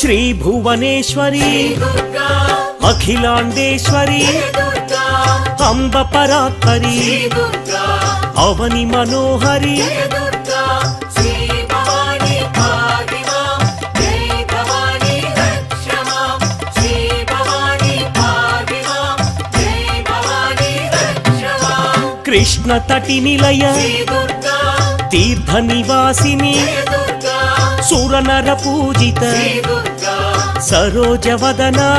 श्री भुवनेश्वरी अखिलांडेश्वरी अंब परात्परी अवनि मनोहरी कृष्ण तटि निलय तीर्थ निवासिनी सुरनर पूजित सरोज वदना